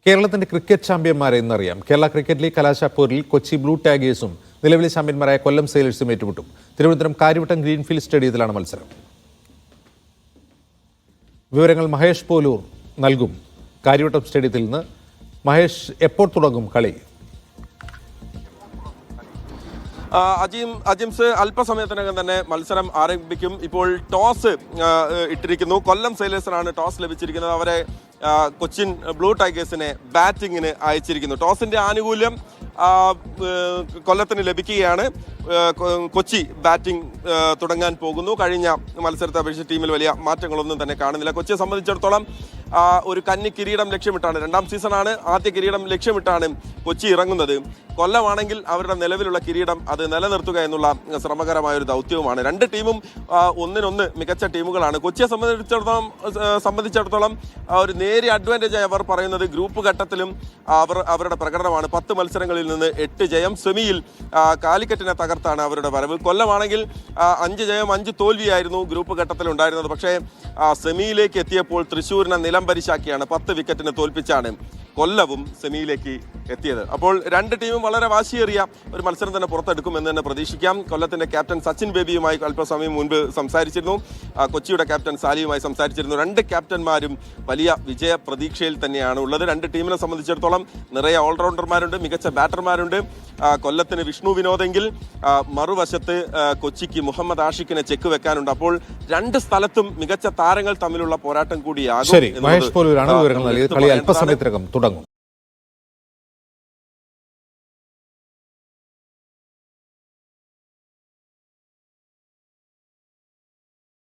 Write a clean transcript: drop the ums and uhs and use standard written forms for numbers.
കേരളത്തിന്റെ ക്രിക്കറ്റ് ചാമ്പ്യന്മാരെ ഇന്നറിയാം. കേരള ക്രിക്കറ്റ് ലീഗ് കലാശപ്പോരിൽ കൊച്ചി ബ്ലൂ ടൈഗേഴ്സും നിലവിലെ ചാമ്പ്യന്മാരായ കൊല്ലം സെയിലേഴ്സും ഏറ്റുമുട്ടും. തിരുവനന്തപുരം കാര്യവട്ടം ഗ്രീൻഫീൽഡ് സ്റ്റേഡിയത്തിലാണ് മത്സരം. വിവരങ്ങൾ മഹേഷ് പോലൂർ നൽകും. കാര്യവട്ടം സ്റ്റേഡിയത്തിൽ നിന്ന് മഹേഷ്, എപ്പോൾ തുടങ്ങും കളി? അജിംസ് അല്പസമയത്തിനകം തന്നെ മത്സരം ആരംഭിക്കും. ഇപ്പോൾ ടോസ് ഇട്ടിരിക്കുന്നു. കൊല്ലം സെയിലേഴ്സിനാണ് ടോസ് ലഭിച്ചിരിക്കുന്നത്. അവരെ കൊച്ചിൻ ബ്ലൂ ടൈഗേഴ്സിനെ ബാറ്റിങ്ങിന് അയച്ചിരിക്കുന്നു. ടോസിന്റെ ആനുകൂല്യം കൊല്ലത്തിന് ലഭിക്കുകയാണ്. കൊച്ചി ബാറ്റിംഗ് തുടങ്ങാൻ പോകുന്നു. കഴിഞ്ഞ മത്സരത്തെ അപേക്ഷിച്ച് ടീമിൽ വലിയ മാറ്റങ്ങളൊന്നും തന്നെ കാണുന്നില്ല. കൊച്ചിയെ സംബന്ധിച്ചിടത്തോളം ഒരു കന്നി കിരീടം ലക്ഷ്യമിട്ടാണ്, രണ്ടാം സീസണാണ്, ആദ്യ കിരീടം ലക്ഷ്യമിട്ടാണ് കൊച്ചി ഇറങ്ങുന്നത്. കൊല്ലമാണെങ്കിൽ അവരുടെ നിലവിലുള്ള കിരീടം അത് നിലനിർത്തുക എന്നുള്ള ശ്രമകരമായ ഒരു ദൗത്യവുമാണ്. രണ്ട് ടീമും ഒന്നിനൊന്ന് മികച്ച ടീമുകളാണ്. കൊച്ചിയെ സംബന്ധിച്ചിടത്തോളം ഒരു നേരിയ അഡ്വാൻറ്റേജായി അവർ പറയുന്നത് ഗ്രൂപ്പ് ഘട്ടത്തിലും അവരുടെ പ്രകടനമാണ്. 10 മത്സരങ്ങളിൽ നിന്ന് 8 ജയം. സെമിയിൽ കാലിക്കറ്റിനെ തകർത്താണ് അവരുടെ വരവ്. കൊല്ലമാണെങ്കിൽ 5 ജയം 5 തോൽവിയായിരുന്നു ഗ്രൂപ്പ് ഘട്ടത്തിൽ ഉണ്ടായിരുന്നത്. പക്ഷേ സെമിയിലേക്ക് എത്തിയപ്പോൾ തൃശ്ശൂരിനെ നിലംപരിശാക്കിയാണ് 10 വിക്കറ്റിന് തോൽപ്പിച്ചാണ് കൊല്ലവും സെമിയിലേക്ക് എത്തിയത്. അപ്പോൾ രണ്ട് ടീമും വളരെ വാശിയേറിയ ഒരു മത്സരം തന്നെ പുറത്തെടുക്കുമെന്ന് തന്നെ പ്രതീക്ഷിക്കാം. കൊല്ലത്തിന്റെ ക്യാപ്റ്റൻ സച്ചിൻ ബേബിയുമായി അല്പസമയം മുൻപ് സംസാരിച്ചിരുന്നു. കൊച്ചിയുടെ ക്യാപ്റ്റൻ സാലിയുമായി സംസാരിച്ചിരുന്നു. രണ്ട് ക്യാപ്റ്റന്മാരും വലിയ വിജയ പ്രതീക്ഷയിൽ തന്നെയാണ് ഉള്ളത്. രണ്ട് ടീമിനെ സംബന്ധിച്ചിടത്തോളം നിറയെ ഓൾറൗണ്ടർമാരുണ്ട്, മികച്ച ബാറ്റർമാരുണ്ട്. കൊല്ലത്തിന് വിഷ്ണു വിനോദെങ്കിൽ മറുവശത്ത് കൊച്ചിക്ക് മുഹമ്മദ് ആഷിഖിനെ ചെക്ക് വെക്കാനുണ്ട്. അപ്പോൾ രണ്ട് സ്ഥലത്തും മികച്ച താരങ്ങൾ തമ്മിലുള്ള പോരാട്ടം കൂടിയാകും. മഹേഷ് പോലൂരാണ് വിവരങ്ങൾ നൽകിയത്. കളി അല്പസമയത്തിനകം തുടങ്ങും.